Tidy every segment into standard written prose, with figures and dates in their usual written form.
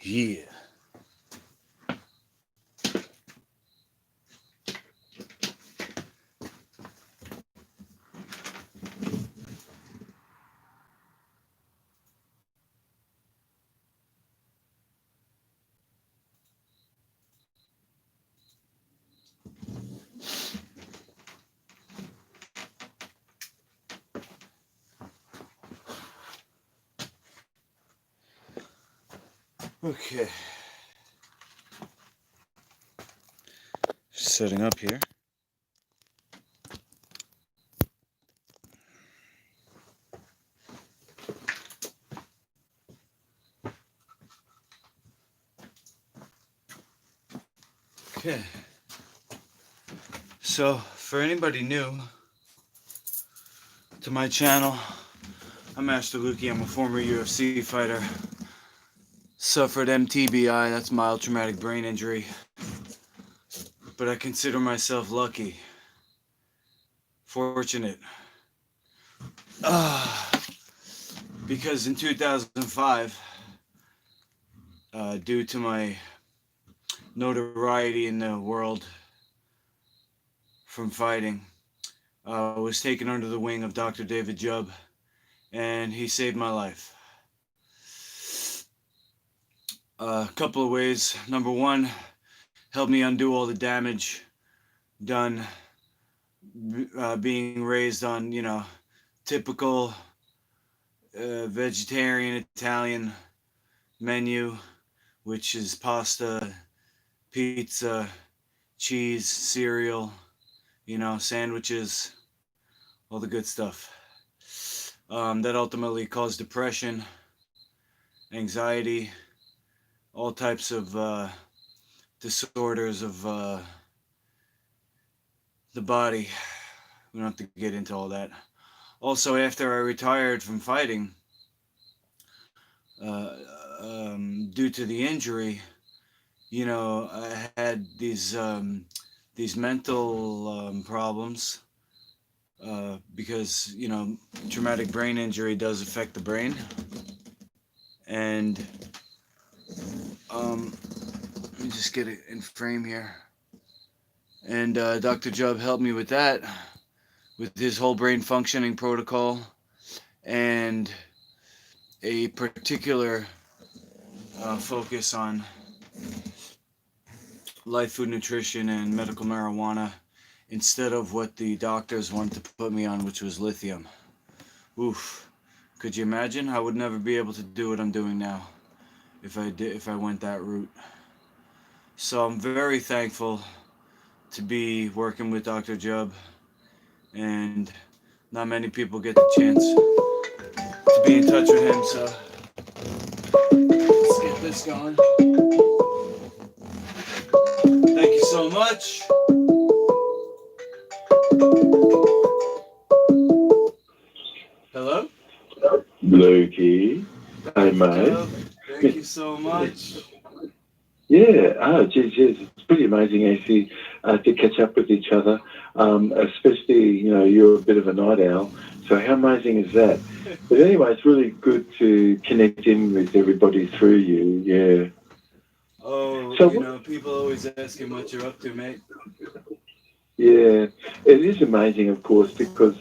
Yeah. Okay. Setting up here. Okay. So, for anybody new to my channel, I'm Master Lukey. I'm a former UFC fighter. Suffered MTBI, that's mild traumatic brain injury. But I consider myself lucky, fortunate. Because in 2005, due to my notoriety in the world from fighting, was taken under the wing of Dr. David Jubb, and he saved my life. A couple of ways. Number one, helped me undo all the damage done being raised on, typical vegetarian Italian menu, which is pasta, pizza, cheese, cereal, sandwiches, all the good stuff. That ultimately caused depression, anxiety, all types of disorders of the body. We don't have to get into all that. Also, after I retired from fighting, due to the injury, I had these mental problems because traumatic brain injury does affect the brain, and let me just get it in frame here. And Dr. Jubb helped me with that, with his whole brain functioning protocol, and a particular focus on life, food, nutrition, and medical marijuana instead of what the doctors wanted to put me on, which was lithium. Oof. Could you imagine? I would never be able to do what I'm doing now if I went that route. So I'm very thankful to be working with Dr. Jubb, and not many people get the chance to be in touch with him, so let's get this going. Thank you so much. Hello? Lukey. Hi, Thank you, mate. Jubb. Thank you so much. Yeah, geez, it's pretty amazing actually to catch up with each other, especially, you're a bit of a night owl, so how amazing is that? But anyway, it's really good to connect in with everybody through you, yeah. Oh, So, people always asking what you're up to, mate. yeah, it is amazing, of course, because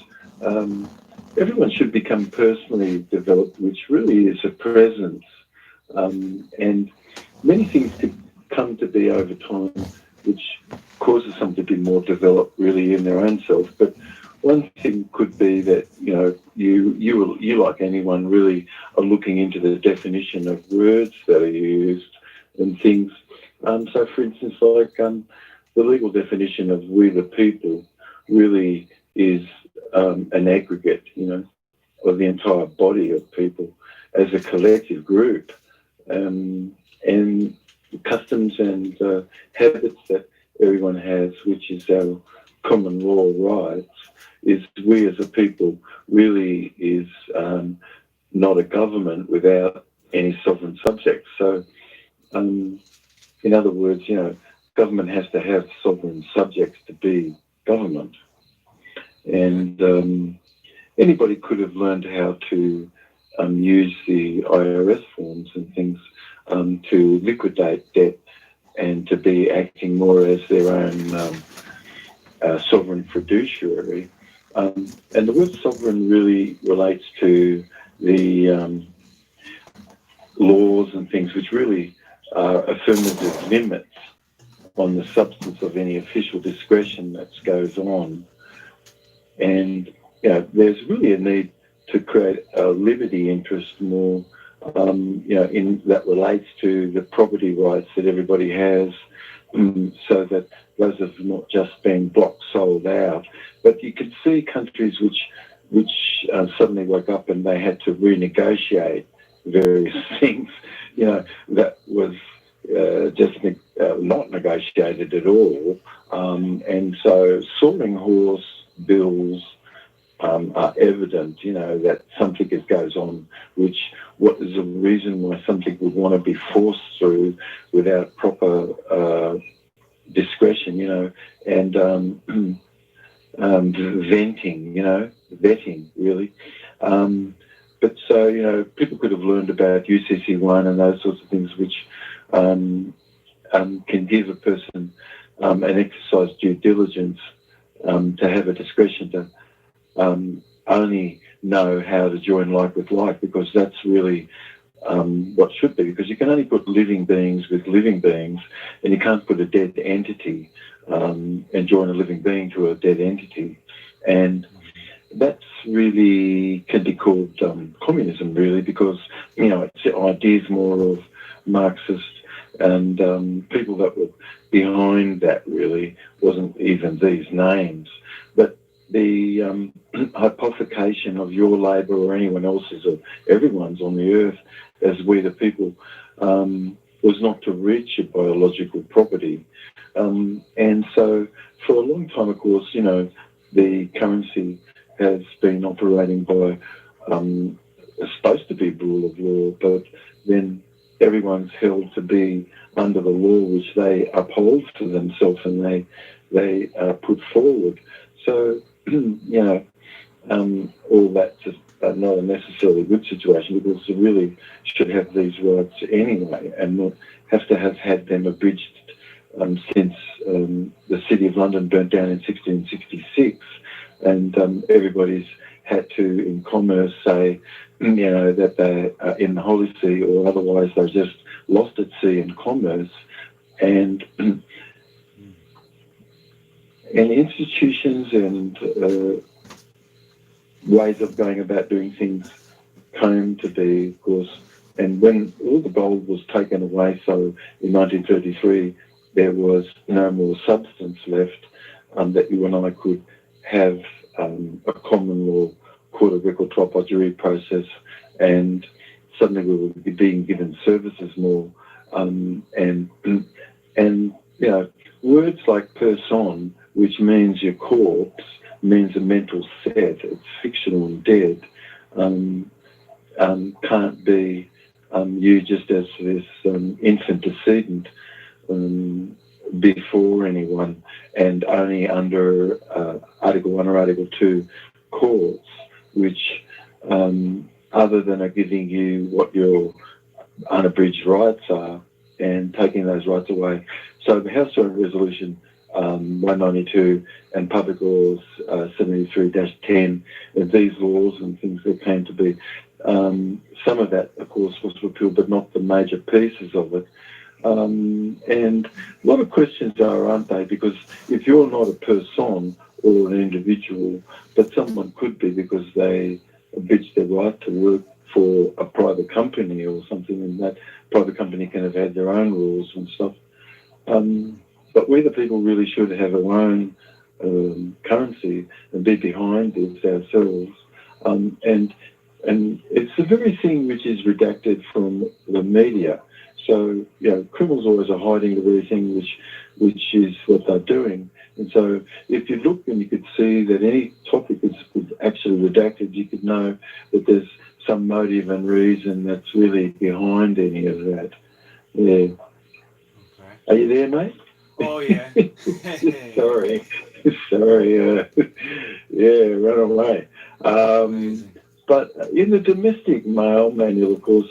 everyone should become personally developed, which really is a presence. And many things could come to be over time, which causes some to be more developed really in their own self. But one thing could be that you like anyone really are looking into the definition of words that are used and things. So, for instance, like the legal definition of "we the people" really is an aggregate, of the entire body of people as a collective group. And customs and habits that everyone has, which is our common law rights, is we as a people really is not a government without any sovereign subjects. So, in other words, government has to have sovereign subjects to be government. Okay. And anybody could have learned how to use the IRS forms and things to liquidate debt and to be acting more as their own sovereign fiduciary. And the word sovereign really relates to the laws and things which really are affirmative limits on the substance of any official discretion that goes on. And there's really a need to create a liberty interest more, in that relates to the property rights that everybody has, so that those have not just been block sold out. But you could see countries which suddenly woke up and they had to renegotiate various things, that was just not negotiated at all. And so soaring horse bills are evident, that something goes on, what is the reason why something would want to be forced through without proper discretion, and vetting, really. But so, people could have learned about UCC1 and those sorts of things, which can give a person an exercise due diligence to have a discretion to only know how to join like with like, because that's really what should be, because you can only put living beings with living beings, and you can't put a dead entity and join a living being to a dead entity. And that's really can be called communism, really, because, it's ideas more of Marxist, and people that were behind that really wasn't even these names. But the hypothecation of your labour or anyone else's or everyone's on the earth as we the people was not to reach a biological property. And so for a long time, of course, the currency has been operating by supposed to be rule of law, but then everyone's held to be under the law which they uphold to themselves and they put forward. So, all that's not a necessarily good situation, because they really should have these rights anyway and not have to have had them abridged since the City of London burnt down in 1666, and everybody's had to, in commerce, say, that they are in the Holy See, or otherwise they're just lost at sea in commerce. And institutions and ways of going about doing things came to be, of course, and when all the gold was taken away, so in 1933, there was no more substance left that you and I could have a common law court of record trial by jury process, and suddenly we were being given services more, and words like person, which means your corpse, means a mental set, it's fictional and dead, can't be used just as this infant decedent before anyone, and only under Article 1 or Article 2 courts, which other than are giving you what your unabridged rights are and taking those rights away. So the House Joint Resolution 192 and Public Laws 73-10, and these laws and things that came to be, some of that, of course, was repealed, but not the major pieces of it. And a lot of questions aren't they? Because if you're not a person or an individual, but someone could be because they abridged their right to work for a private company or something, and that private company can have had their own rules and stuff. But we the people really should have our own currency and be behind this ourselves. And it's the very thing which is redacted from the media. So, criminals always are hiding the very thing which is what they're doing. And so if you look and you could see that any topic is actually redacted, you could know that there's some motive and reason that's really behind any of that. Yeah. Okay. Are you there, mate? Oh, yeah. Sorry. Yeah, run away. Amazing. But in the domestic mail manual, of course,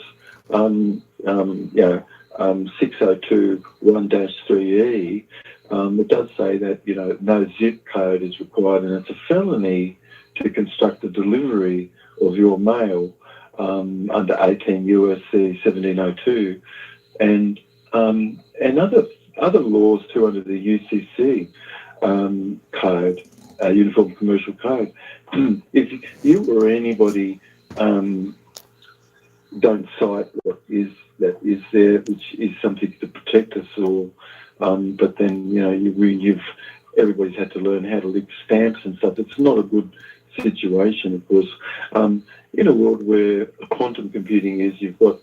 6021-3E, it does say that, no zip code is required, and it's a felony to construct a delivery of your mail under 18 U.S.C. 1702, and other laws too under the UCC code, Uniform Commercial Code. If you or anybody don't cite what is there, which is something to protect us all, but then everybody's had to learn how to lick stamps and stuff. It's not a good situation, of course. In a world where quantum computing is, you've got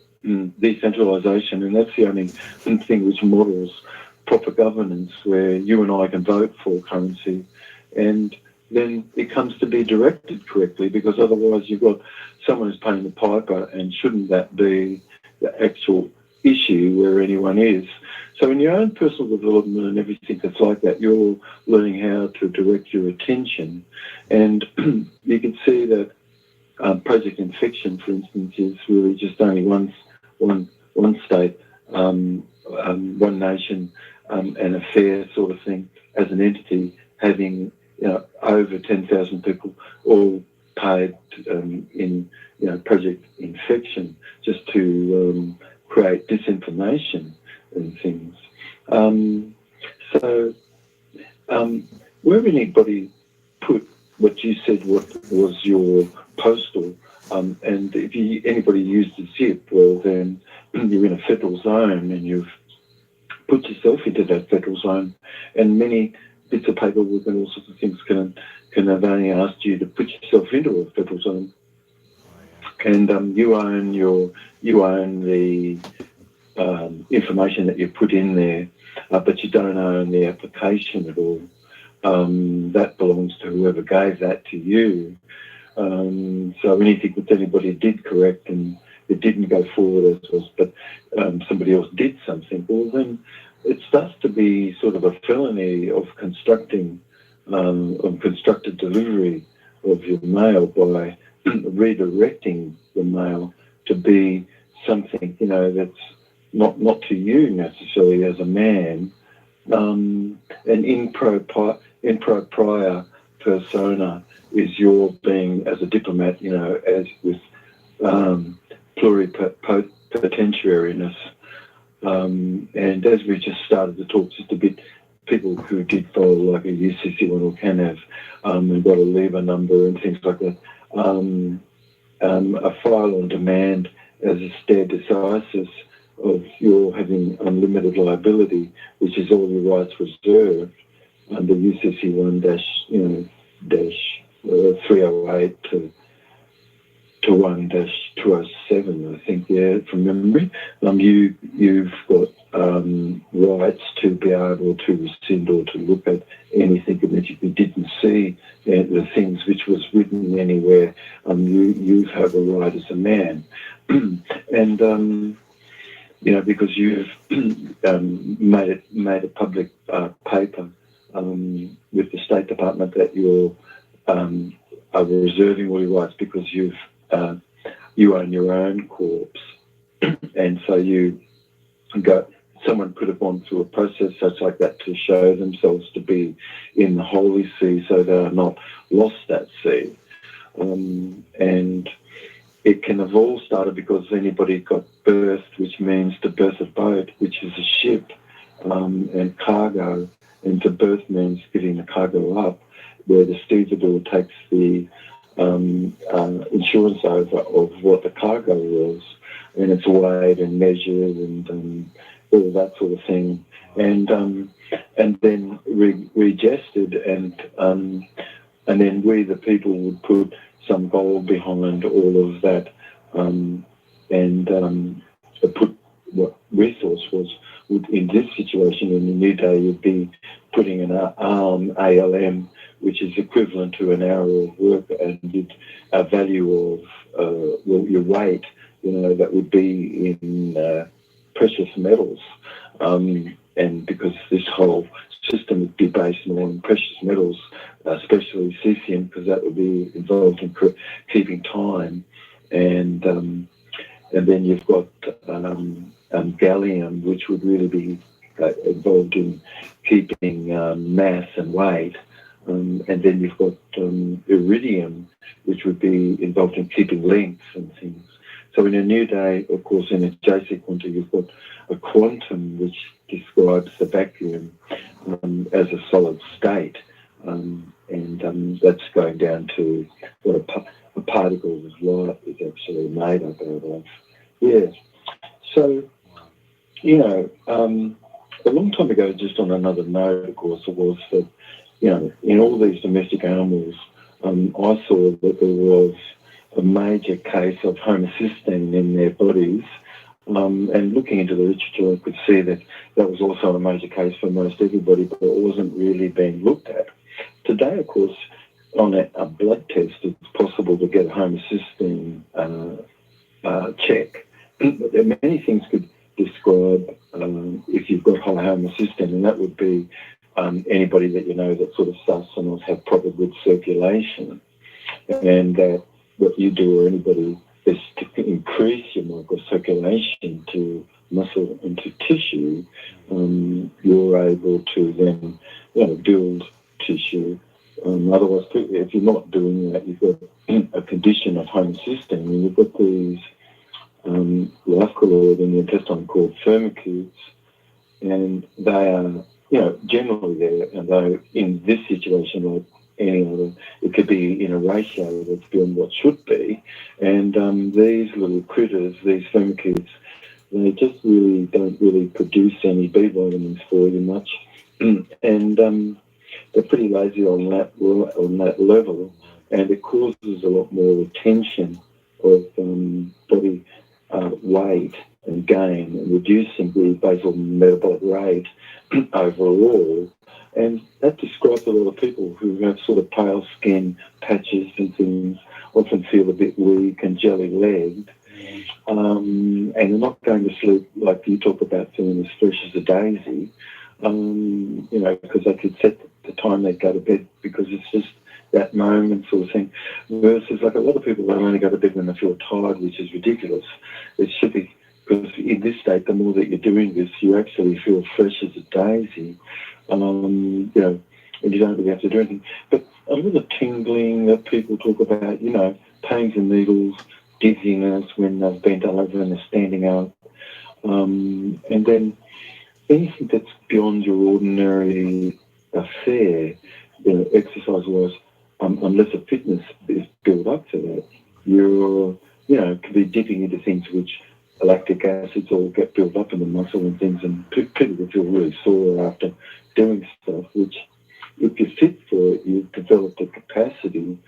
decentralization, and that's the only thing which models proper governance, where you and I can vote for currency, and then it comes to be directed correctly, because otherwise you've got someone who's paying the piper, and shouldn't that be the actual issue where anyone is? So in your own personal development and everything that's like that, you're learning how to direct your attention. And you can see that Project Infection, for instance, is really just only one state, one nation, and a fair sort of thing as an entity, having over 10,000 people all paid in Project Infection, just to create disinformation and things. Where anybody put what you said, what was your postal, and if anybody used a zip, well, then you're in a federal zone, and you've put yourself into that federal zone, and many bits of paperwork and all sorts of things can have only asked you to put yourself into a federal zone, and you own the information that you put in there, but you don't own the application at all. That belongs to whoever gave that to you. So anything that anybody did correct and it didn't go forward as was, but somebody else did something, well, then it starts to be sort of a felony of constructed delivery of your mail by redirecting the mail to be something, that's not to you necessarily as a man. An improprior persona is your being as a diplomat, as with pluripotentiariness. And as we just started to talk just a bit, people who did follow like a UCC one or can have, and got a lever number and things like that, a file on demand as a stare decisis of your having unlimited liability, which is all your rights reserved under UCC 1-308 to 1-207, I think, from memory. You've got rights to be able to rescind or to look at anything that you didn't see, the things which was written anywhere. You have a right as a man, and because you've made a public paper with the State Department that you're are reserving all your rights because you own your own corpse, and so someone could have gone through a process such like that to show themselves to be in the holy see, so they are not lost at sea. And it can have all started because anybody got birthed, which means to birth a boat, which is a ship, and cargo, and to birth means giving the cargo up, where the stevedore takes the insurance over of what the cargo was, and it's weighed and measured and all that sort of thing, and then regested, and then we the people would put some gold behind all of that, and put what resource would in this situation in the new day you'd be putting an ALM, which is equivalent to an hour of work, and a value of your weight, that would be in precious metals, and because this whole system would be based more on precious metals, especially cesium, because that would be involved in keeping time, and then you've got gallium, which would really be involved in keeping mass and weight, and then you've got iridium, which would be involved in keeping length and things. So in a new day, of course, in a JC quantum, you've got a quantum which describes the vacuum as a solid state, and that's going down to what a particle of light is actually made up out of. Yeah. So, you know, a long time ago, just on another note, of course, it was that, you know, in all these domestic animals, I saw that there was a major case of homocysteine in their bodies. And looking into the literature, I could see that that was also a major case for most everybody, but it wasn't really being looked at. Today, of course, on a blood test, it's possible to get a homocysteine check. But there are many things could describe if you've got high homocysteine, and that would be anybody that you know that sort of starts to not have proper good circulation, and that what you do or anybody is to increase your microcirculation to muscle and to tissue. You're able to then, you know, build tissue. Otherwise, if you're not doing that, you've got a condition of homocysteine, and you've got these life colloid in the intestine called firmicutes, and they are, you know, generally there, and though in this situation, like any other, it could be in a ratio that's beyond what should be, and these little critters, these firmicutes, they just really don't really produce any B vitamins for you much, and they're pretty lazy on that level, and it causes a lot more retention of body weight and gain, and reducing the basal metabolic rate overall. And that describes a lot of people who have sort of pale skin, patches and things, often feel a bit weak and jelly-legged, and they're not going to sleep like you talk about, feeling as fresh as a daisy, you know, because they could set the time they go to bed because it's just that moment sort of thing, versus like a lot of people, they only go to bed when they feel tired, which is ridiculous. It should be, because in this state, the more that you're doing this, you actually feel fresh as a daisy, you know, and you don't really have to do anything. But a little tingling that people talk about, you know, pains and needles, dizziness when they've bent over and they're standing up, and then anything that's beyond your ordinary affair, you know, exercise-wise, unless a fitness is built up to that, you're, you know, could be dipping into things which lactic acids all get built up in the muscle and things, and people will feel really sore after doing stuff, which, if you're fit for it, you've developed a capacity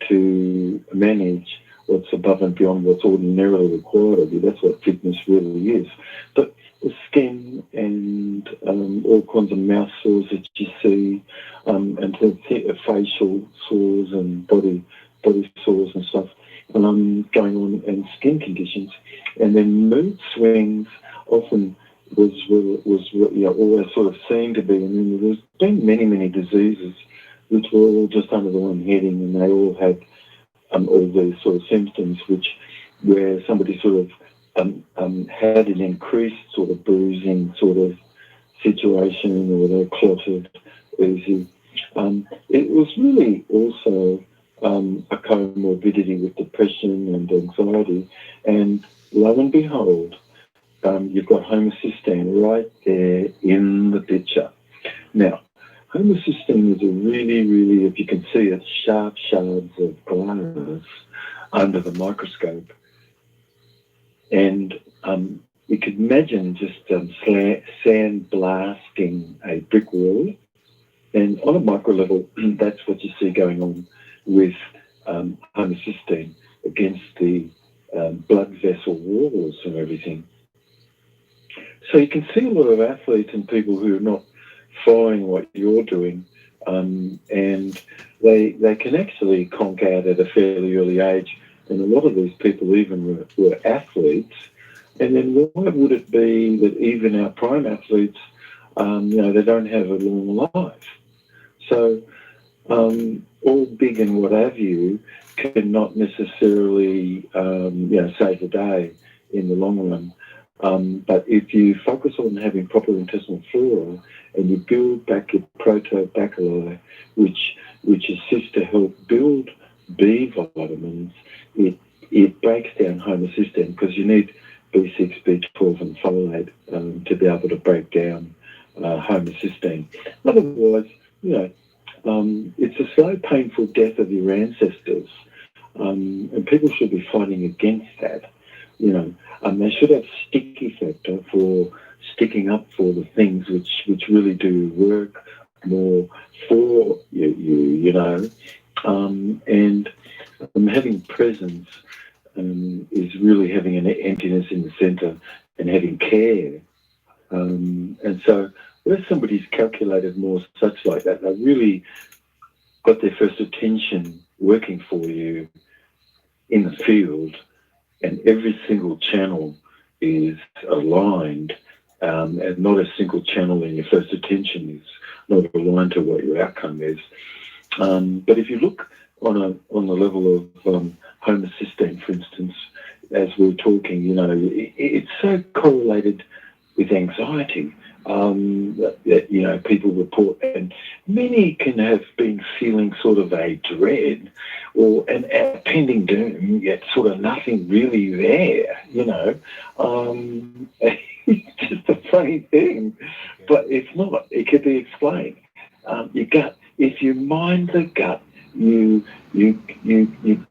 to manage what's above and beyond what's ordinarily required of you. That's what fitness really is. But the skin and all kinds of mouth sores that you see, and the facial sores and body sores and stuff going on, and skin conditions, and then mood swings often was you know, always sort of seemed to be, and then there's been many diseases which were all just under the one heading, and they all had all these sort of symptoms, where somebody sort of had an increased sort of bruising sort of situation, or they're clotted easy. It was really also a comorbidity with depression and anxiety, and lo and behold, you've got homocysteine right there in the picture. Now, homocysteine is a really, if you can see it, sharp shards of glass under the microscope. And you could imagine just sand blasting a brick wall. And on a micro level, that's what you see going on with homocysteine against the blood vessel walls and everything. So you can see a lot of athletes and people who are not following what you're doing, and they can actually conk out at a fairly early age. And a lot of these people even were athletes. And then why would it be that even our prime athletes they don't have a long life. So all big and what have you cannot necessarily, save the day in the long run. But if you focus on having proper intestinal flora and you build back your protobacilli, which assists to help build B vitamins, it breaks down homocysteine because you need B6, B12 and folate to be able to break down homocysteine. Otherwise, it's a slow, painful death of your ancestors, and people should be fighting against that. They should have sticky factor for sticking up for the things which really do work more for you, and having presence is really having an emptiness in the centre and having care. And so where somebody's calculated more such like that, they really got their first attention working for you in the field, and every single channel is aligned, and not a single channel in your first attention is not aligned to what your outcome is. But if you look on the level of homocysteine, for instance, as we're talking, it's so correlated with anxiety that people report, and many can have been feeling sort of a dread or an impending doom, yet sort of nothing really there. It's just a funny thing, but it's not. It could be explained. Your gut. If you mind the gut, you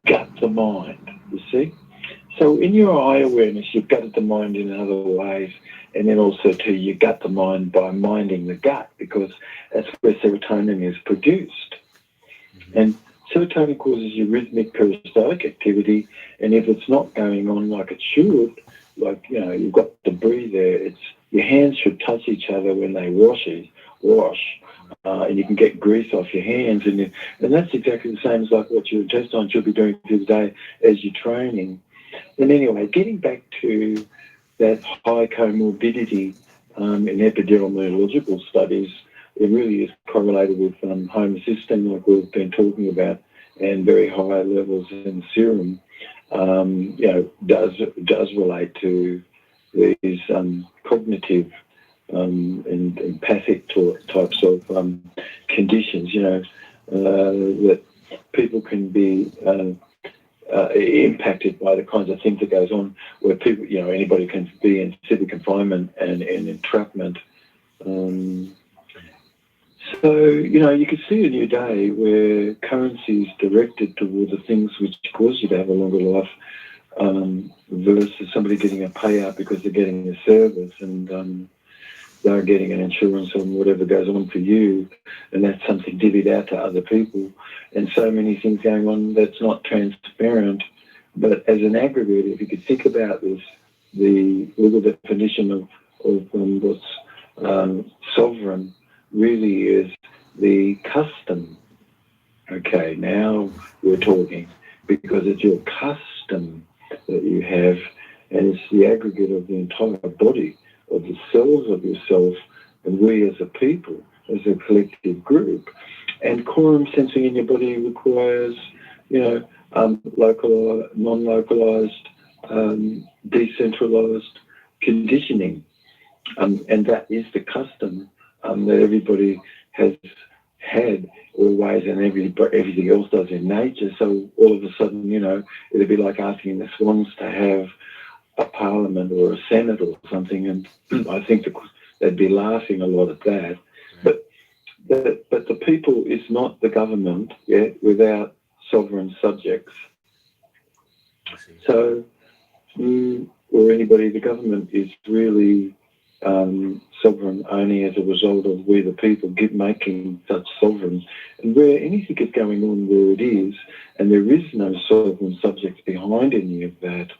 gut the mind. You see. So in your eye awareness, you've gutted the mind in other ways, and then also too, you gut the mind by minding the gut, because that's where serotonin is produced. Mm-hmm. And serotonin causes your rhythmic peristaltic activity, and if it's not going on like it should, like, you've got debris there, your hands should touch each other when they wash, and you can get grease off your hands, and that's exactly the same as like what your intestine should be doing through the day as you're training. And anyway, getting back to that high comorbidity in epidemiological studies, it really is correlated with homocysteine, like we've been talking about, and very high levels in serum, does relate to these cognitive and empathic types of conditions, that people can be impacted by the kinds of things that goes on, where people, anybody can be in severe confinement and entrapment. So, you can see a new day where currency is directed toward the things which cause you to have a longer life, versus somebody getting a payout because they're getting a service, and they're getting an insurance on whatever goes on for you, and that's something divvied out to other people, and so many things going on that's not transparent. But as an aggregate, if you could think about this, the legal definition of what's sovereign really is the custom. Okay, now we're talking, because it's your custom that you have, and it's the aggregate of the entire body, of the cells of yourself, and we as a people, as a collective group. And quorum sensing in your body requires, local, non-localized, decentralized conditioning, and that is the custom that everybody has had always, and everything else does in nature. So all of a sudden, it'd be like asking the swans to have a parliament or a senate or something, and I think they'd be laughing a lot at that. But the people is not the government without sovereign subjects. So, or anybody, the government is really sovereign only as a result of we the people making such sovereign, and where anything is going on where it is, and there is no sovereign subjects behind any of that.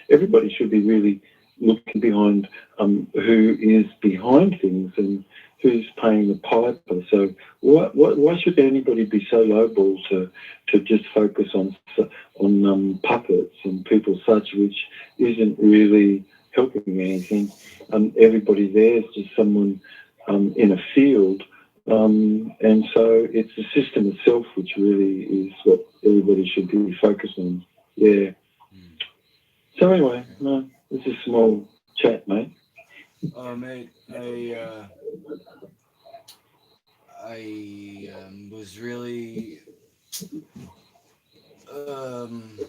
Everybody should be really looking behind who is behind things and who's paying the piper. So why should anybody be so lowball to just focus on puppets and people such, which isn't really helping anything? Everybody there is just someone in a field. And so it's the system itself which really is what everybody should be focused on. Yeah. So anyway, no, it's a small chat, mate. Oh, mate, I was really um,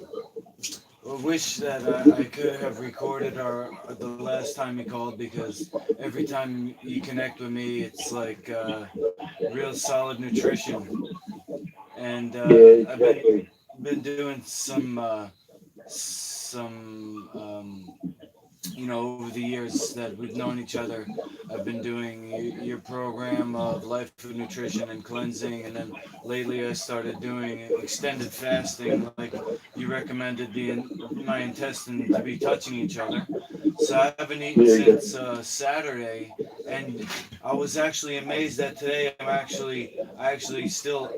I wish that I could have recorded the last time you called, because every time you connect with me, it's like real solid nutrition, and Yeah, I've exactly. been doing some over the years that we've known each other. I've been doing your program of life food nutrition and cleansing, and then lately I started doing extended fasting, like you recommended my intestine to be touching each other. So I haven't eaten Yeah, since exactly. Saturday, and I was actually amazed that today I actually still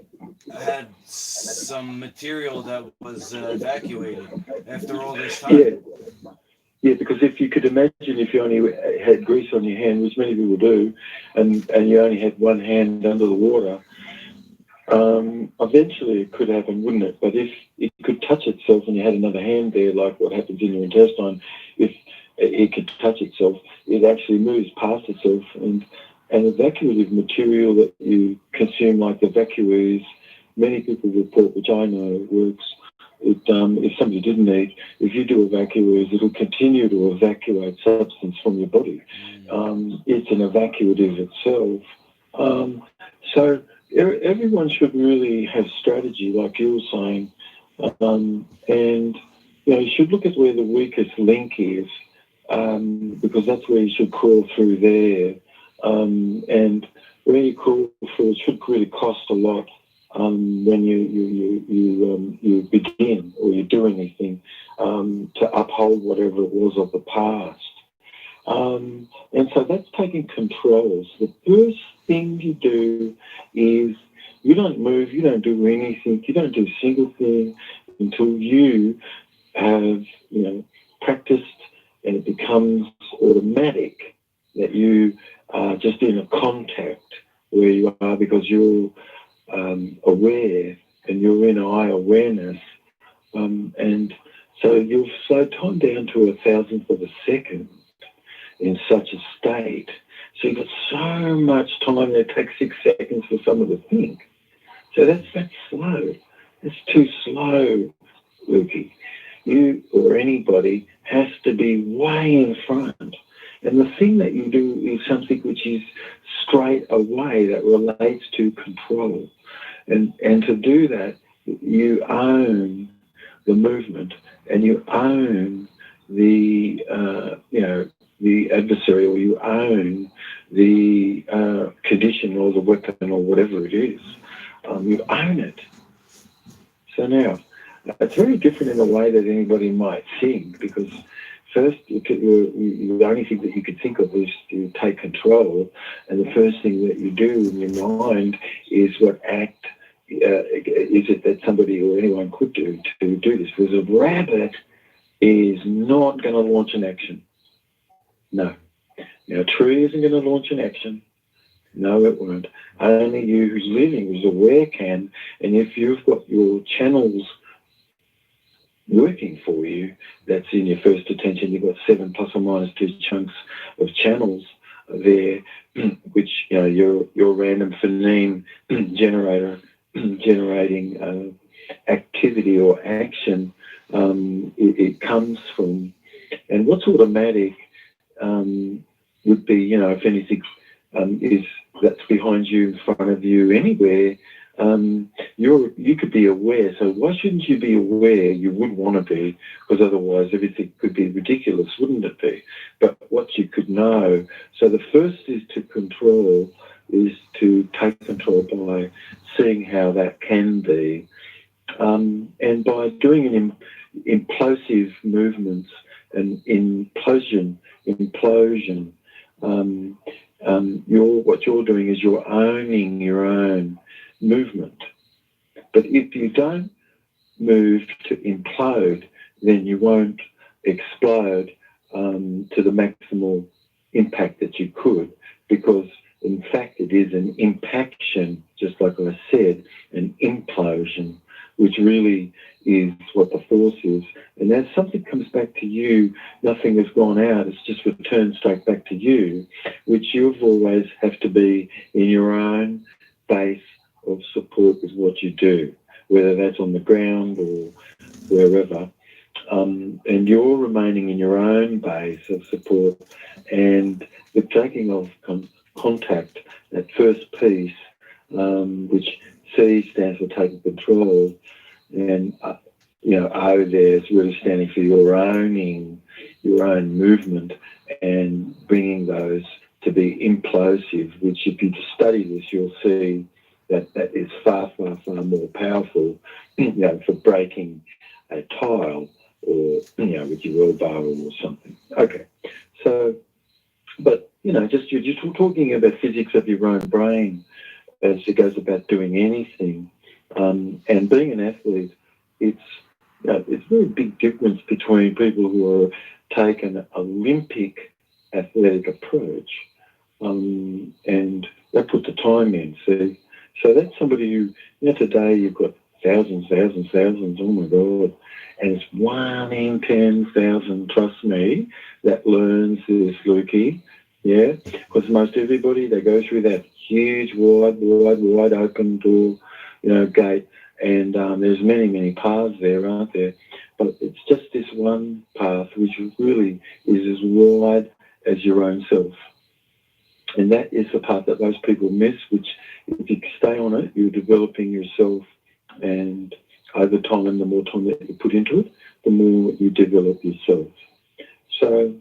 had some material that was evacuated after all this time. Yeah, yeah, because if you could imagine if you only had grease on your hand, which many people do, and you only had one hand under the water, eventually it could happen, wouldn't it? But if it could touch itself and you had another hand there, like what happens in your intestine, if it could touch itself, it actually moves past itself. And evacuative material that you consume, like the evacuees, many people report, which I know works. If somebody didn't eat, if you do evacuees, it'll continue to evacuate substance from your body. It's an evacuative itself. So everyone should really have strategy, like you were saying, and you should look at where the weakest link is, because that's where you should crawl through there. And when you crawl through, it should really cost a lot when you begin or you do anything to uphold whatever it was of the past. And so that's taking control. So the first thing you do is you don't move, you don't do anything, you don't do a single thing until you have, practiced, and it becomes automatic that you are just in a contact where you are, because you're aware and you're in eye awareness. And so you'll slow time down to 1,000th of a second in such a state. So you've got so much time that it takes 6 seconds for someone to think. So that's slow. It's too slow, Lukey. You or anybody has to be way in front. And the thing that you do is something which is straight away that relates to control. And to do that, you own the movement, and you own the the adversary, or you own the condition or the weapon or whatever it is. You own it. So now, it's very different in a way that anybody might think, because first, the only thing that you could think of is to take control, and the first thing that you do in your mind is what act is it that somebody or anyone could do to do this. Because a rabbit is not going to launch an action. No. A tree isn't going to launch an action. No, it won't. Only you who's living, who's aware, can. And if you've got your channels working for you, that's in your first attention, you've got 7 plus or minus 2 chunks of channels there, which your random phoneme generator generating activity or action, it comes from. And what's automatic would be, if anything is that's behind you, in front of you, anywhere, you could be aware. So why shouldn't you be aware? You would want to be, because otherwise everything could be ridiculous, wouldn't it be? But what you could know. So the first is to control, is to take control by seeing how that can be. And by doing an implosive movements and implosion, what you're doing is you're owning your own movement. But if you don't move to implode, then you won't explode to the maximal impact that you could, because in fact, it is an impaction, just like I said, an implosion, which really is what the force is. And as something comes back to you, nothing has gone out, it's just returned straight back to you, which you've always have to be in your own base of support with what you do, whether that's on the ground or wherever. And you're remaining in your own base of support, and the taking of contact, that first piece, which C stands for taking control, and O there's really standing for your own movement, and bringing those to be implosive, which if you study this, you'll see that is far, far, far more powerful, for breaking a tile or, with your elbow or something. Okay. So, but, just you're just talking about physics of your own brain as it goes about doing anything. And being an athlete, it's a very big difference between people who are take an Olympic athletic approach, and they put the time in, see. So that's somebody who, today you've got thousands, oh my God, and it's 1 in 10,000, trust me, that learns this, Lukey, yeah, because most everybody, they go through that huge, wide open door, gate, and there's many, many paths there, aren't there? But it's just this one path which really is as wide as your own self. And that is the part that most people miss, which if you stay on it, you're developing yourself, and over time, the more time that you put into it, the more you develop yourself. So,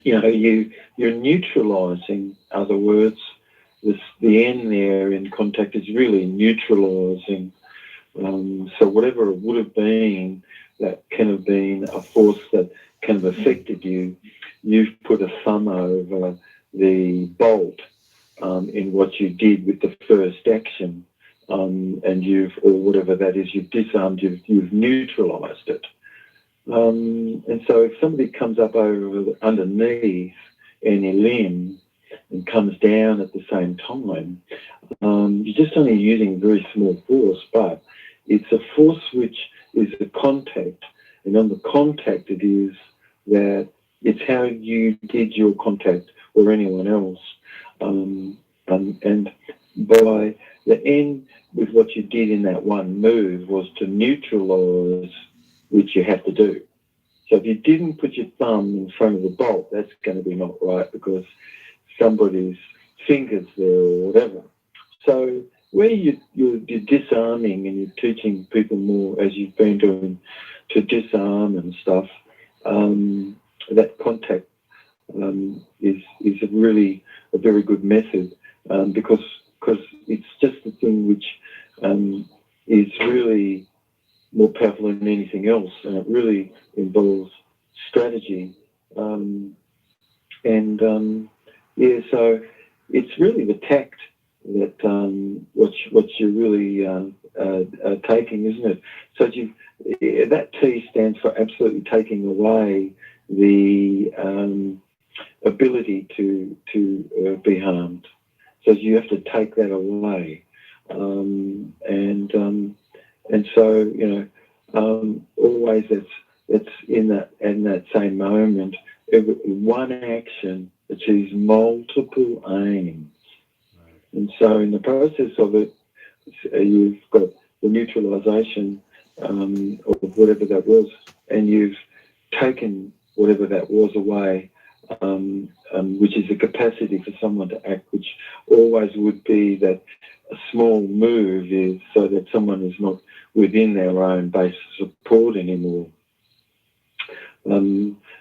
you're neutralising, other words, the N there in contact is really neutralising. So whatever it would have been that can have been a force that can have affected you, you've put a thumb over the bolt in what you did with the first action, and or whatever that is, you've disarmed, you've neutralised it. And so if somebody comes up underneath any limb and comes down at the same time, you're just only using very small force, but it's a force which is a contact, and on the contact it is that it's how you did your contact or anyone else. And by the end with what you did in that one move was to neutralise, which you have to do. So if you didn't put your thumb in front of the bolt, that's going to be not right because somebody's fingers there or whatever. So where you're disarming and you're teaching people more, as you've been doing, to disarm and stuff, that contact is really a very good method, because it's just the thing which is really more powerful than anything else, and it really involves strategy. So it's really the tact that what you're really taking, isn't it? So that T stands for absolutely taking away the ability to be harmed. So you have to take that away, and so always it's in that same moment. One action achieves multiple aims, and so in the process of it, you've got the neutralisation of whatever that was, and you've taken whatever that was away, which is the capacity for someone to act, which always would be that a small move is so that someone is not within their own base of support anymore,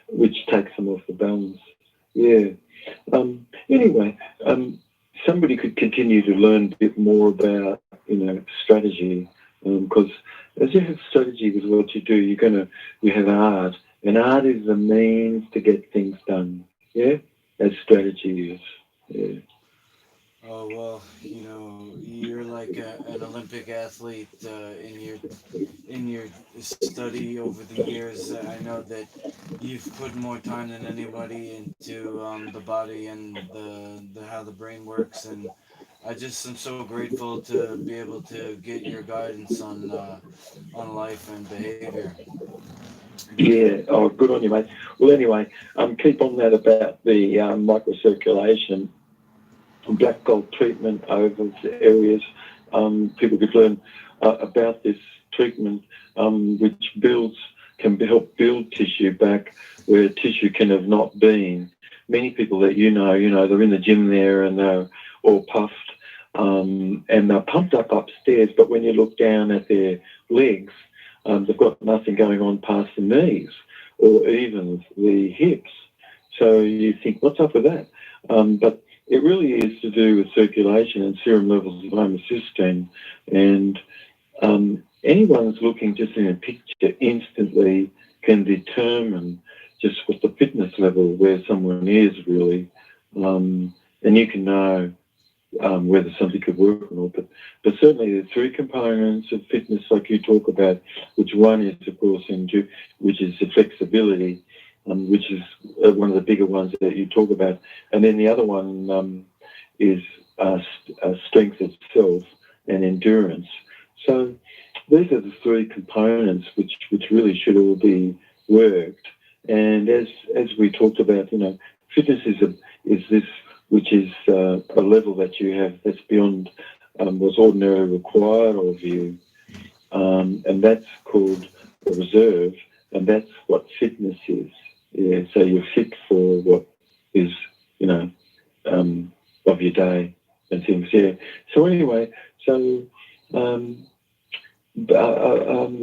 which takes them off the balance. Yeah. Anyway, somebody could continue to learn a bit more about, strategy, because as you have strategy with what you do, you have art, and art is the means to get things done. Yeah, as strategy is. Yeah. Oh well, you're like an Olympic athlete in your study over the years. I know that you've put more time than anybody into the body and the how the brain works, and I just am so grateful to be able to get your guidance on life and behavior. Yeah, oh, good on you, mate. Well, anyway, keep on that about the microcirculation and Okay. black gold treatment over areas. People could learn about this treatment, which can help build tissue back where tissue can have not been. Many people that they're in the gym there and they're all puffed and they're pumped up upstairs, but when you look down at their legs, they've got nothing going on past the knees or even the hips. So you think, what's up with that? But it really is to do with circulation and serum levels of homocysteine. And anyone that's looking just in a picture instantly can determine just what the fitness level where someone is really. And you can know whether something could work or not. But certainly the three components of fitness like you talk about, which one is, of course, which is the flexibility, which is one of the bigger ones that you talk about. And then the other one is strength itself and endurance. So these are the three components which really should all be worked. And as we talked about, fitness is this, which is a level that you have that's beyond what's ordinarily required of you, and that's called a reserve, and that's what fitness is. Yeah, so you're fit for what is, of your day and things. Yeah. So anyway, so the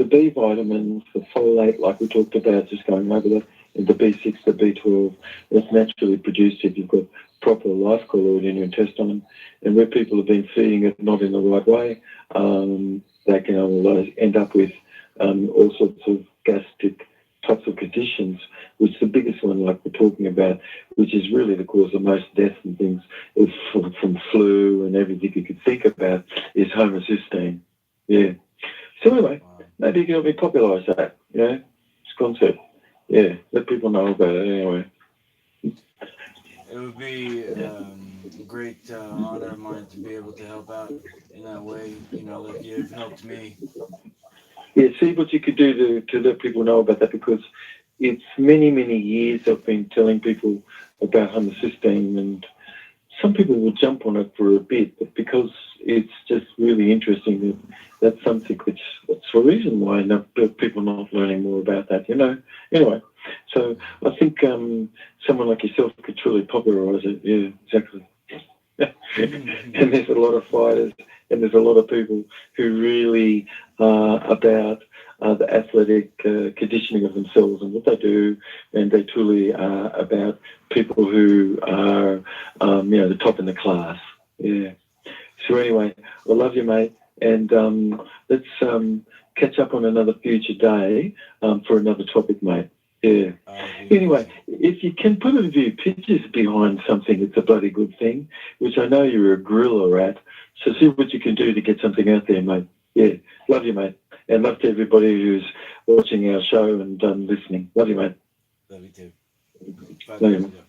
B vitamins, the folate, like we talked about, just going over that, and the B6, the B12, that's naturally produced if you've got proper life colloid in your intestine. And where people have been feeding it not in the right way, they can end up with all sorts of gastric types of conditions, which the biggest one, like we're talking about, which is really the cause of most deaths and things, is from flu and everything you could think about, is homocysteine. Yeah. So anyway, Wow. maybe you can help me popularise that, this concept. Yeah, let people know about it anyway. It would be a great honor of mine to be able to help out in that way. Like you've helped me. Yeah, see what you could do to let people know about that, because it's many, many years I've been telling people about homocysteine, and some people will jump on it for a bit, but because it's just really interesting, that's something that's the reason why people are not learning more about that, Anyway, so I think someone like yourself could truly popularise it. Yeah, exactly. And there's a lot of fighters and there's a lot of people who really are about the athletic conditioning of themselves and what they do, and they truly are about people who are, the top in the class. Yeah. So anyway, I love you, mate, and let's catch up on another future day for another topic, mate. Yeah. It'd be Anyway, amazing. if you can put a few pictures behind something, it's a bloody good thing, which I know you're a gorilla at. So see what you can do to get something out there, mate. Yeah. Love you, mate. And love to everybody who's watching our show and listening. Love you, mate. Love you too. Bye Love bye. you.